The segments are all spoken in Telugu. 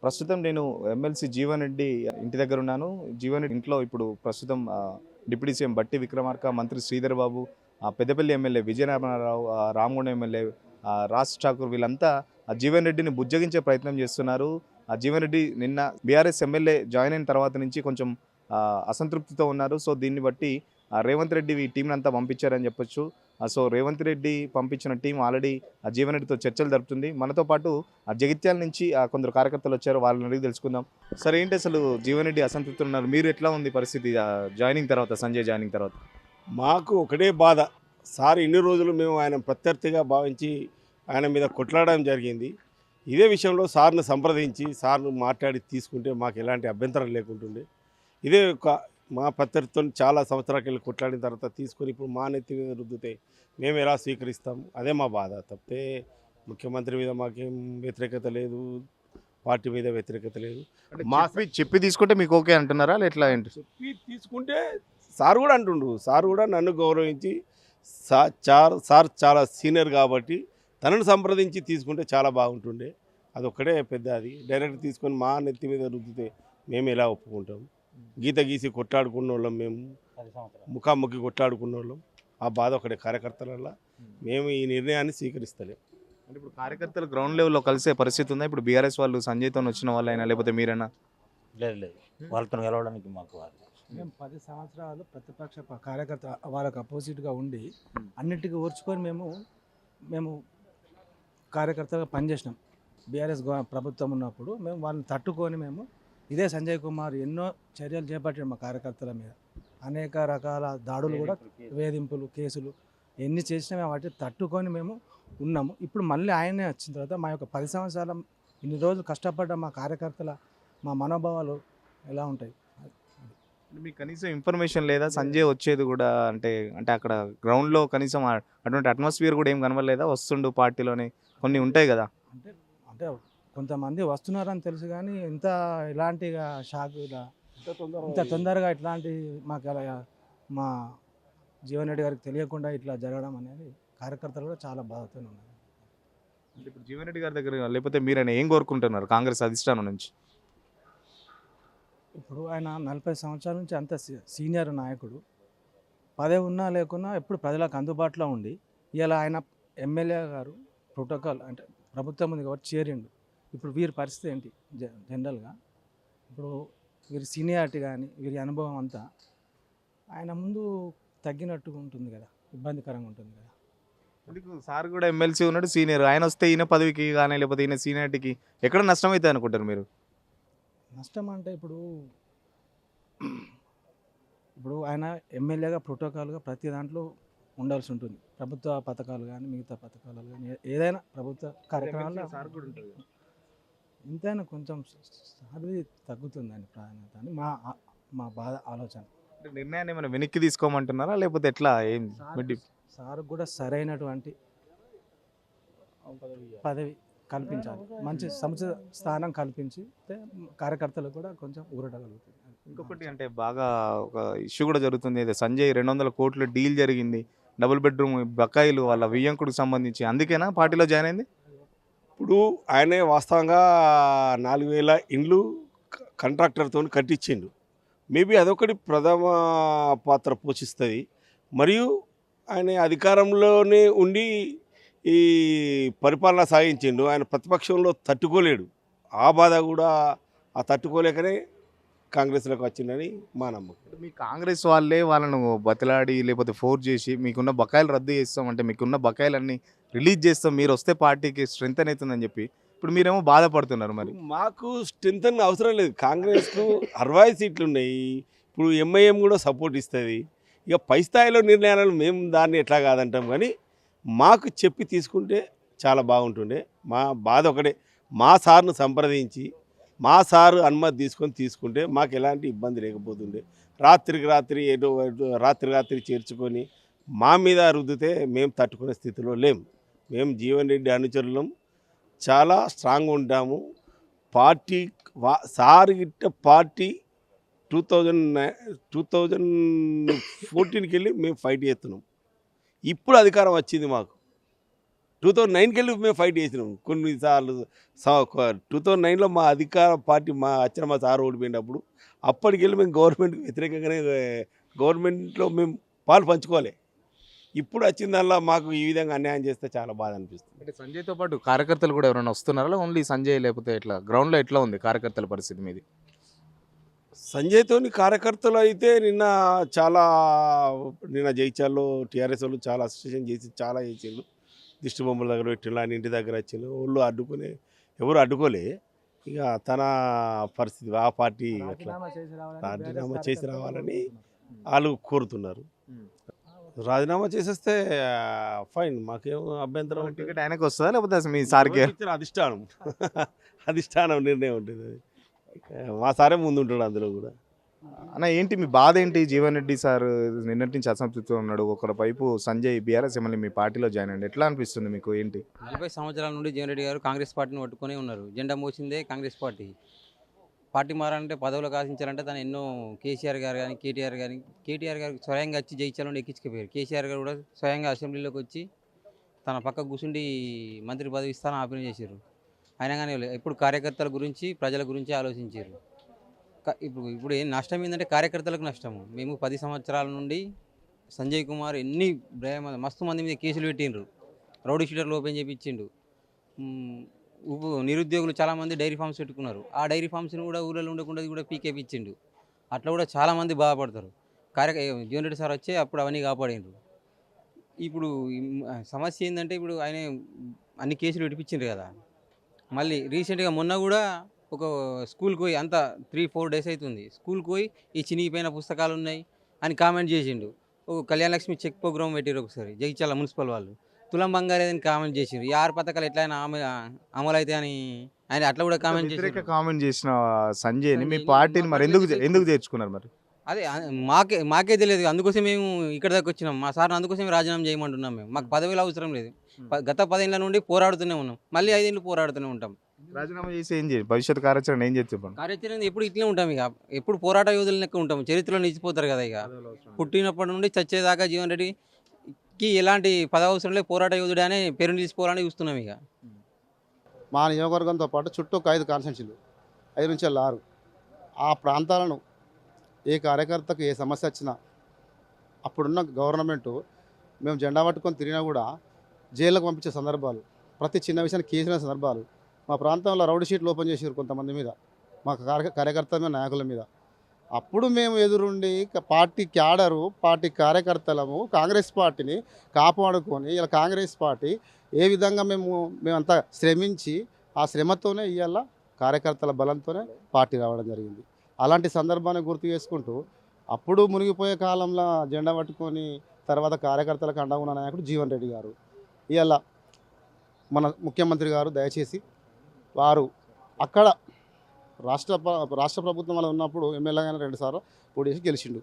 ప్రస్తుతం నేను ఎమ్మెల్సీ జీవన్ రెడ్డి ఇంటి దగ్గర ఉన్నాను. జీవన్ రెడ్డి ఇంట్లో ఇప్పుడు ప్రస్తుతం డిప్యూటీ సీఎం బట్టి విక్రమార్క, మంత్రి శ్రీధర్ బాబు, పెద్దపల్లి ఎమ్మెల్యే విజయరామరావు, రామగుండం ఎమ్మెల్యే రాజ్ ఠాకూర్ వీళ్ళంతా జీవన్ రెడ్డిని బుజ్జగించే ప్రయత్నం చేస్తున్నారు. జీవన్ రెడ్డి నిన్న బీఆర్ఎస్ ఎమ్మెల్యే జాయిన్ అయిన తర్వాత నుంచి కొంచెం అసంతృప్తితో ఉన్నారు. సో దీన్ని బట్టి రేవంత్ రెడ్డి ఈ టీంని అంతా పంపించారని చెప్పొచ్చు. సో రేవంత్ రెడ్డి పంపించిన టీం ఆల్రెడీ జీవన్ రెడ్డితో చర్చలు జరుపుతుంది. మనతో పాటు జగిత్యాల నుంచి కొందరు కార్యకర్తలు వచ్చారు, వాళ్ళని అడిగి తెలుసుకుందాం. సరే, ఏంటి అసలు జీవన్ రెడ్డి అసంతృప్తి ఉన్నారు, మీరు ఎట్లా ఉంది పరిస్థితి జాయినింగ్ తర్వాత, సంజయ్ జాయినింగ్ తర్వాత? మాకు ఒకటే బాధ సార్, ఇన్ని రోజులు మేము ఆయన ప్రత్యర్థిగా భావించి ఆయన మీద కొట్లాడడం జరిగింది. ఇదే విషయంలో సార్ను సంప్రదించి సార్ను మాట్లాడి తీసుకుంటే మాకు ఎలాంటి అభ్యంతరం లేకుంటుండే. ఇదే మా ప్రత్యర్థితో చాలా సంవత్సరాలకు వెళ్ళి కొట్లాడిన తర్వాత తీసుకొని ఇప్పుడు మా నెత్తి మీద రుద్దితే మేము ఎలా స్వీకరిస్తాం? అదే మా బాధ తప్పితే ముఖ్యమంత్రి మీద మాకేం వ్యతిరేకత లేదు, పార్టీ మీద వ్యతిరేకత లేదు. మా చెప్పి తీసుకుంటే మీకు ఓకే అంటున్నారా ఎట్లా? ఏంటి చెప్పి తీసుకుంటే సార్ కూడా అంటుండు, సార్ కూడా నన్ను గౌరవించి సార్ చాలా సీనియర్ కాబట్టి తనను సంప్రదించి తీసుకుంటే చాలా బాగుంటుండే. అదొక్కడే పెద్ద, అది డైరెక్ట్ తీసుకొని మా నెత్తి మీద రుద్దితే మేము ఎలా ఒప్పుకుంటాం? గీత గీసి కొట్లాడుకున్న వాళ్ళం, మేము ముఖాముఖి కొట్లాడుకున్న వాళ్ళం. ఆ బాధ ఒకటే కార్యకర్తలల్లో. మేము ఈ నిర్ణయాన్ని స్వీకరిస్తలేం. అంటే ఇప్పుడు కార్యకర్తలు గ్రౌండ్ లెవెల్లో కలిసే పరిస్థితి ఉందా? ఇప్పుడు బీఆర్ఎస్ వాళ్ళు సంజయ్తో వచ్చిన వాళ్ళైనా లేకపోతే మీరైనా? లేదు, వాళ్ళతో గెలవడానికి మాకు మేము 10 సంవత్సరాలు ప్రతిపక్ష కార్యకర్త వాళ్ళకు అపోజిట్గా ఉండి అన్నిటికీ ఓర్చుకొని మేము కార్యకర్తగా పనిచేసినాం. బీఆర్ఎస్ ప్రభుత్వం ఉన్నప్పుడు మేము వాళ్ళని తట్టుకొని మేము ఇదే సంజయ్ కుమార్ ఎన్నో చర్యలు చేపట్టాడు మా కార్యకర్తల మీద. అనేక రకాల దాడులు కూడా, వేధింపులు, కేసులు ఎన్ని చేసినా మేము వాటిని తట్టుకొని మేము ఉన్నాము. ఇప్పుడు మళ్ళీ ఆయనే వచ్చిన తర్వాత మా యొక్క 10 సంవత్సరాల ఇన్ని రోజులు కష్టపడ్డ మా కార్యకర్తల మా మనోభావాలు ఎలా ఉంటాయి? మీకు కనీసం ఇన్ఫర్మేషన్ లేదా సంజయ్ వచ్చేది కూడా? అంటే అక్కడ గ్రౌండ్లో కనీసం అటువంటి అట్మాస్ఫియర్ కూడా ఏం కనవలేదా? వస్తుండు పార్టీలోనే కొన్ని ఉంటాయి కదా. అంటే కొంతమంది వస్తున్నారని తెలుసు, కానీ ఇలాంటి షాక్ ఇంత తొందరగా ఇట్లాంటి మా జీవన్ రెడ్డి గారికి తెలియకుండా ఇట్లా జరగడం అనేది కార్యకర్తలు కూడా చాలా బాధతో ఉన్నారు. అంటే ఇప్పుడు జీవన్ రెడ్డి గారి దగ్గర లేకపోతే మీరైనా ఏం కోరుకుంటున్నారు కాంగ్రెస్ అధిష్టానం నుంచి? ఇప్పుడు ఆయన 40 సంవత్సరాల నుంచి అంత సీనియర్ నాయకుడు, పదవి ఉన్నా లేకున్నా ఎప్పుడు ప్రజలకు అందుబాటులో ఉండి, ఇలా ఆయన ఎమ్మెల్యే గారు ప్రోటోకాల్ అంటే ప్రభుత్వం ఉంది కాబట్టి చేరిండు. ఇప్పుడు వీరి పరిస్థితి ఏంటి? జనరల్గా ఇప్పుడు వీరి సీనియారిటీ కానీ వీరి అనుభవం అంతా ఆయన ముందు తగ్గినట్టుగా ఉంటుంది కదా, ఇబ్బందికరంగా ఉంటుంది కదా. ఎందుకు సార్ కూడా ఎమ్మెల్సీ ఉన్నాడు, సీనియర్, ఆయన వస్తే ఈయన పదవికి కానీ లేకపోతే ఈయన సీనియారిటీకి ఎక్కడ నష్టం అవుతుంది అనుకుంటారు మీరు? నష్టం అంటే ఇప్పుడు ఆయన ఎమ్మెల్యేగా ప్రోటోకాల్గా ప్రతి దాంట్లో ఉండాల్సి ఉంటుంది. ప్రభుత్వ పథకాలు కానీ మిగతా పథకాలు కానీ ఏదైనా ప్రభుత్వ కార్యక్రమాల్లో ఇంతైనా కొంచెం అది తగ్గుతుందని ప్రాధాన్యత అని మా బాధ ఆలోచన. నిర్ణయాన్ని ఏమైనా వెనక్కి తీసుకోమంటున్నారా లేకపోతే ఎట్లా? ఏం సార్ కూడా సరైనటువంటి పదవి కల్పించాలి, మంచి సముచిత స్థానం కల్పించి కార్యకర్తలకు కూడా కొంచెం ఊరటగలుగుతుంది. ఇంకొకటి అంటే బాగా ఒక ఇష్యూ కూడా జరుగుతుంది, సంజయ్ 200 కోట్ల డీల్ జరిగింది, డబుల్ బెడ్రూమ్ బకాయిలు వాళ్ళ వియ్యంకుడికి సంబంధించి, అందుకేనా పార్టీలో జాయిన్ అయింది? ఇప్పుడు ఆయనే వాస్తవంగా 4000 ఇండ్లు కాంట్రాక్టర్తో కట్టించిండు. మేబీ అదొకటి ప్రథమ పాత్ర పోషిస్తుంది. మరియు ఆయన అధికారంలోనే ఉండి ఈ పరిపాలన సాగించిండు. ఆయన ప్రతిపక్షంలో తట్టుకోలేడు. ఆ బాధ కూడా తట్టుకోలేకనే కాంగ్రెస్లోకి వచ్చిందని మా నమ్మకం. మీ కాంగ్రెస్ వాళ్ళే వాళ్ళను బతిలాడి లేకపోతే ఫోర్స్ చేసి మీకున్న బకాయిలు రద్దు చేస్తాం అంటే మీకున్న బకాయిలన్నీ రిలీజ్ చేస్తాం, మీరు వస్తే పార్టీకి స్ట్రెంత్ అవుతుందని చెప్పి ఇప్పుడు మీరేమో బాధపడుతున్నారు. మరి మాకు స్ట్రెంత్ అని అవసరం లేదు. కాంగ్రెస్కు 60 సీట్లు ఉన్నాయి. ఇప్పుడు ఎంఐఎం కూడా సపోర్ట్ ఇస్తుంది. ఇక పై స్థాయిలో నిర్ణయాలను మేము దాన్ని ఎట్లా కాదంటాం, కానీ మాకు చెప్పి తీసుకుంటే చాలా బాగుంటుండే. మా బాధ ఒకటే, మా సార్ను సంప్రదించి మా సారు అనుమతి తీసుకుంటే మాకు ఎలాంటి ఇబ్బంది లేకపోతుండే. రాత్రి రాత్రి చేర్చుకొని మా మీద రుద్దితే మేము తట్టుకునే స్థితిలో లేము. మేము జీవన్ రెడ్డి అనుచరులం, చాలా స్ట్రాంగ్ ఉంటాము. పార్టీ సార్ గిట్ట పార్టీ 2014కి వెళ్ళి మేము ఫైట్ చేస్తున్నాం. ఇప్పుడు అధికారం వచ్చింది మాకు. 2009కి వెళ్ళి మేము ఫైట్ చేసినాం కొన్నిసార్లు. 2009లో మా అధికార పార్టీ మా సార్ ఓడిపోయినప్పుడు అప్పటికెళ్ళి మేము గవర్నమెంట్కి వ్యతిరేకంగానే గవర్నమెంట్లో మేము పాలు పంచుకోవాలి. ఇప్పుడు వచ్చిందల్లా మాకు ఈ విధంగా అన్యాయం చేస్తే చాలా బాధ అనిపిస్తుంది. అంటే సంజయ్తో పాటు కార్యకర్తలు కూడా ఎవరైనా వస్తున్నారా, ఓన్లీ సంజయ్ లేకపోతే ఎట్లా గ్రౌండ్లో ఎట్లా ఉంది కార్యకర్తల పరిస్థితి మీది? సంజయ్తోని కార్యకర్తలు అయితే నిన్న జైచాల్లో టీఆర్ఎస్ వాళ్ళు చాలా అసోసియేషన్ చేసి చాలా చేసిండు. దిష్టి బొమ్మల దగ్గర పెట్టిండు, ఆయన ఇంటి దగ్గర వచ్చిండు. వాళ్ళు ఎవరు అడ్డుకోలే. ఇక తన పరిస్థితి ఆ పార్టీ అట్లా రాజీనామా చేసి రావాలని వాళ్ళు కోరుతున్నారు. రాజీనామా చేసేస్తే ఫైన్, మాకేం అభ్యంతరం ఉంటుంది. టికెట్ ఆయనకు వస్తుందా లేకపోతే అసలు మీ సార్కి? అధిష్టానం నిర్ణయం ఉంటుంది. మా సారే ముందు ఉంటాడు అందులో కూడా. అన్న ఏంటి మీ బాధ ఏంటి? జీవన్ రెడ్డి సార్ నిన్నటి నుంచి అసంతృప్తితో ఉన్నాడు. ఒకరి వైపు సంజయ్ బీఆర్ఎస్ ఎమ్మెల్యే మీ పార్టీలో జాయిన్ అయ్యండి, ఎట్లా అనిపిస్తుంది మీకు? ఏంటి 40 సంవత్సరాల నుండి జీవన్ రెడ్డి గారు కాంగ్రెస్ పార్టీని పట్టుకొని ఉన్నారు. జెండా మోసిందే కాంగ్రెస్ పార్టీ మారాలంటే పదవులకు ఆశించాలంటే తను ఎన్నో కేసీఆర్ గారు కానీ కేటీఆర్ గారు స్వయంగా వచ్చి జయించాలని ఎక్కించుకుపోయారు. కేసీఆర్ గారు కూడా స్వయంగా అసెంబ్లీలోకి వచ్చి తన పక్క కూర్చుండి మంత్రి పదవి ఇస్తానని ఆపణ చేశారు. అయినా కానీ ఇప్పుడు కార్యకర్తల గురించి ప్రజల గురించి ఆలోచించారు. ఇప్పుడు ఏం నష్టం ఏంటంటే కార్యకర్తలకు నష్టము. మేము 10 సంవత్సరాల నుండి సంజయ్ కుమార్ మస్తు మంది మీద కేసులు పెట్టిండ్రు, రౌడీ షీటర్లు ఓపెన్ చేయించిండు. నిరుద్యోగులు చాలామంది డైరీ ఫార్మ్స్ పెట్టుకున్నారు. ఆ డైరీ ఫార్మ్స్ని కూడా ఊళ్ళో ఉండకుండా కూడా పీకేపిచ్చిండు. అట్లా కూడా చాలామంది బాధపడతారు. జీవన్ రెడ్డి సార్ వచ్చి అప్పుడు అవన్నీ కాపాడిండ్రు. ఇప్పుడు సమస్య ఏంటంటే ఇప్పుడు ఆయన అన్ని కేసులు పెట్టిపించిండ్రు కదా. మళ్ళీ రీసెంట్గా మొన్న కూడా ఒక స్కూల్కి పోయి అంతా 3-4 డేస్ అవుతుంది. స్కూల్కి పోయి ఈ చినిగిపోయిన పుస్తకాలు ఉన్నాయి అని కామెంట్ చేసిండు. ఒక కళ్యాణ లక్ష్మి చెక్ ప్రోగ్రామ్ పెట్టారు ఒకసారి జగిత్యాల మున్సిపల్ వాళ్ళు. తులం బంగారు ఏదని కామెంట్ చేసిండ్రు. ఈ 6 పథకాలు ఎట్లయినా అమలు అయితే అని ఆయన అట్లా కూడా కామెంట్ చేసి కామెంట్ చేసిన సంజయ్ని మీ పార్టీని మరి ఎందుకు చేర్చుకున్నారు? మరి అదే మాకే తెలియదు. అందుకోసం మేము ఇక్కడ దాకా వచ్చినాం. మా సార్ని అందుకోసం రాజీనామా చేయమంటున్నాం. మేము మాకు పదవులు అవసరం లేదు. గత 10 ఏళ్ళ నుండి పోరాడుతూనే ఉన్నాం, మళ్ళీ 5 ఏళ్ళు పోరాడుతూనే ఉంటాం. రాజీనామా చేసి ఏం చేయాలి? భవిష్యత్ కార్యాచరణ ఏం చేసి చెప్పండి. కార్యాచరణ ఎప్పుడు ఇట్లే ఉంటాం. ఇక ఎప్పుడు పోరాట యోధుల లెక్క ఉంటాం. చరిత్రలో నిలిచిపోతారు కదా. ఇక పుట్టినప్పటి నుండి చచ్చేదాకా జీవన్ రెడ్డికి ఎలాంటి పదవి అవసరం లేదు, పోరాట యోధుడు అనే పేరు నిలిచిపోవాలని చూస్తున్నాం. ఇక మా నియోజకవర్గంతో పాటు చుట్టూ 5 కాన్స్టిట్యున్సీలు, 5 నుంచి 6 ఆ ప్రాంతాలను ఏ కార్యకర్తకు ఏ సమస్య వచ్చినా అప్పుడున్న గవర్నమెంటు మేము జెండా పట్టుకొని తిరిగినా కూడా జైలుకు పంపించే సందర్భాలు, ప్రతి చిన్న విషయాన్ని కేసుల సందర్భాలు. మా ప్రాంతంలో రౌడీ షీట్లు ఓపెన్ చేసారు కొంతమంది మీద, మా కార్యకర్తల మీద, నాయకుల మీద. అప్పుడు మేము ఎదురుండి పార్టీ క్యాడరు, పార్టీ కార్యకర్తలము కాంగ్రెస్ పార్టీని కాపాడుకొని ఇలా కాంగ్రెస్ పార్టీ ఏ విధంగా మేమంతా శ్రమించి ఆ శ్రమతోనే ఇవాళ కార్యకర్తల బలంతోనే పార్టీ రావడం జరిగింది. అలాంటి సందర్భాన్ని గుర్తు చేసుకుంటూ అప్పుడు మునిగిపోయే కాలంలో జెండా పట్టుకొని తర్వాత కార్యకర్తలకు అండగా ఉన్న నాయకుడు జీవన్ రెడ్డి గారు. ఇవాళ మన ముఖ్యమంత్రి గారు దయచేసి వారు అక్కడ రాష్ట్ర ప్రభుత్వం వల్ల ఉన్నప్పుడు ఎమ్మెల్యేగానే 2 సార్లు పోటీ చేసి గెలిచిండు.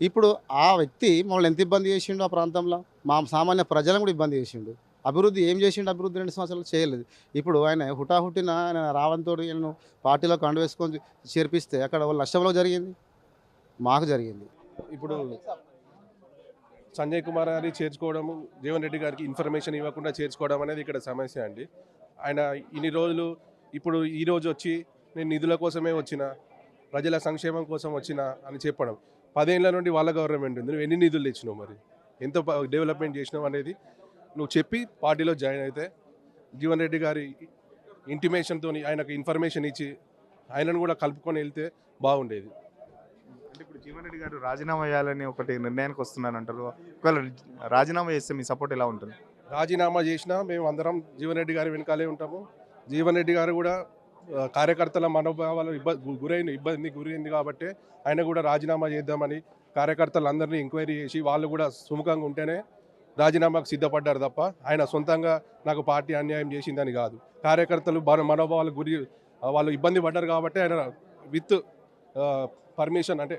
ఇప్పుడు ఆ వ్యక్తి మమ్మల్ని ఎంత ఇబ్బంది చేసిండు, ఆ ప్రాంతంలో మా సామాన్య ప్రజలను కూడా ఇబ్బంది చేసిండు. అభివృద్ధి ఏం చేసిండు? అభివృద్ధి 2 సంవత్సరాలు చేయలేదు. ఇప్పుడు ఆయన హుటాహుటిన ఆయన రావంతో నేను పార్టీలో కండు వేసుకొని చేర్పిస్తే అక్కడ వాళ్ళ నష్టంలో జరిగింది, మాకు జరిగింది. ఇప్పుడు సంజయ్ కుమార్ గారిని చేర్చుకోవడము, జీవన్ రెడ్డి గారికి ఇన్ఫర్మేషన్ ఇవ్వకుండా చేర్చుకోవడం అనేది ఇక్కడ సమస్య అండి. ఆయన ఇన్ని రోజులు ఇప్పుడు ఈరోజు వచ్చి నేను నిధుల కోసమే వచ్చిన, ప్రజల సంక్షేమం కోసం వచ్చిన అని చెప్పడం. 10 ఏళ్ళ నుండి వాళ్ళ గవర్నమెంట్ ఉంది, నువ్వు ఎన్ని నిధులు తెచ్చినావు, మరి ఎంత డెవలప్మెంట్ చేసినావు అనేది నువ్వు చెప్పి పార్టీలో జాయిన్ అయితే జీవన్ రెడ్డి గారి ఇంటిమేషన్తో ఆయనకు ఇన్ఫర్మేషన్ ఇచ్చి ఆయనను కూడా కలుపుకొని వెళ్తే బాగుండేది. అంటే ఇప్పుడు జీవన్ రెడ్డి గారు రాజీనామా చేయాలని ఒకటి నిర్ణయానికి వస్తున్నారు అంటారు. ఒకవేళ రాజీనామా చేస్తే మీ సపోర్ట్ ఎలా ఉంటుంది? రాజీనామా చేసినా మేము అందరం జీవన్ రెడ్డి గారి వెనకాలే ఉంటాము. జీవన్ రెడ్డి గారు కూడా కార్యకర్తల మనోభావాలు ఇబ్బంది గురైంది కాబట్టి ఆయన కూడా రాజీనామా చేద్దామని కార్యకర్తలందరినీ ఎంక్వైరీ చేసి వాళ్ళు కూడా సుముఖంగా ఉంటేనే రాజీనామాకు సిద్ధపడ్డారు తప్ప ఆయన సొంతంగా నాకు పార్టీ అన్యాయం చేసిందని కాదు. కార్యకర్తలు మనోభావాలు వాళ్ళు ఇబ్బంది పడ్డారు కాబట్టి ఆయన విత్ పర్మిషన్ అంటే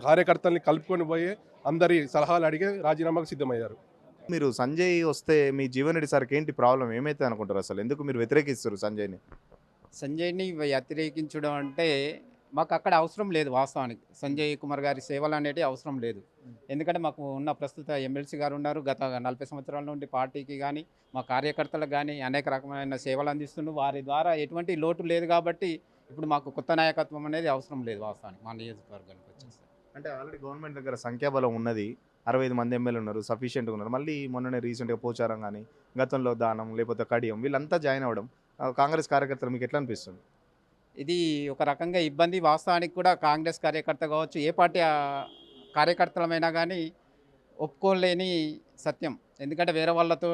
కార్యకర్తల్ని కలుపుకొని పోయి అందరి సలహాలు అడిగి రాజీనామాకు సిద్ధమయ్యారు. మీరు సంజయ్ వస్తే మీ జీవన్ రెడ్డి సార్కి ఏంటి ప్రాబ్లం ఏమైతే అనుకుంటారు? అసలు ఎందుకు మీరు వ్యతిరేకిస్తారు సంజయ్ని? సంజయ్ని వ్యతిరేకించడం అంటే మాకు అక్కడ అవసరం లేదు వాస్తవానికి. సంజయ్ కుమార్ గారి సేవలు అనేటివి అవసరం లేదు. ఎందుకంటే మాకు ఉన్న ప్రస్తుత ఎమ్మెల్సీ గారు ఉన్నారు. గత 40 సంవత్సరాల నుండి పార్టీకి కానీ మా కార్యకర్తలకు కానీ అనేక రకమైన సేవలు అందిస్తున్నారు. వారి ద్వారా ఎటువంటి లోటు లేదు కాబట్టి ఇప్పుడు మాకు కొత్త నాయకత్వం అనేది అవసరం లేదు వాస్తవానికి మా నియోజకవర్గానికి వచ్చేసి. అంటే ఆల్రెడీ గవర్నమెంట్ దగ్గర సంఖ్యాబలం ఉన్నది, 65 మంది ఎమ్మెల్యేలు ఉన్నారు, సఫిషియెంట్గా ఉన్నారు. మళ్ళీ మొన్ననే రీసెంట్గా పోచారం కానీ గతంలో దానం లేకపోతే కడియం వీళ్ళంతా జాయిన్ అవ్వడం కాంగ్రెస్ కార్యకర్తలు మీకు ఎట్లా అనిపిస్తుంది? ఇది ఒక రకంగా ఇబ్బంది. వాస్తవానికి కూడా కాంగ్రెస్ కార్యకర్త కావచ్చు, ఏ పార్టీ కార్యకర్తలమైనా కానీ ఒప్పుకోలేని సత్యం. ఎందుకంటే వేరే వాళ్ళతో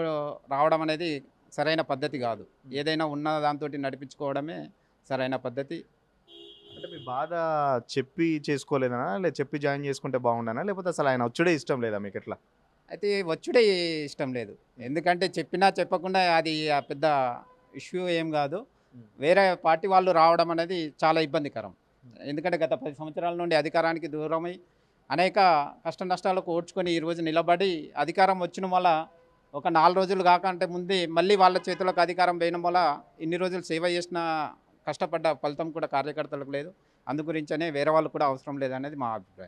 రావడం అనేది సరైన పద్ధతి కాదు. ఏదైనా ఉన్న దాంతో నడిపించుకోవడమే సరైన పద్ధతి. అంటే మీ బాధ చెప్పి చేసుకోలేదనా, లేదా చెప్పి జాయిన్ చేసుకుంటే బాగుండనా, లేకపోతే అసలు ఆయన వచ్చుడే ఇష్టం లేదా మీకు ఎట్లా? అయితే వచ్చుడే ఇష్టం లేదు. ఎందుకంటే చెప్పినా చెప్పకుండా అది పెద్ద ఇష్యూ ఏం కాదు. వేరే పార్టీ వాళ్ళు రావడం అనేది చాలా ఇబ్బందికరం. ఎందుకంటే గత 10 సంవత్సరాల నుండి అధికారానికి దూరమై అనేక కష్ట నష్టాలకు ఓడ్చుకొని ఈరోజు నిలబడి అధికారం వచ్చిన వల్ల ఒక 4 రోజులు కాకంటే ముందే మళ్ళీ వాళ్ళ చేతులకు అధికారం వేయడం వల్ల ఇన్ని రోజులు సేవ చేసిన కష్టపడ్డ ఫలితం కూడా కార్యకర్తలకు లేదు. అందు గురించనే వేరే వాళ్ళు కూడా అవసరం లేదనేది మా అభిప్రాయం.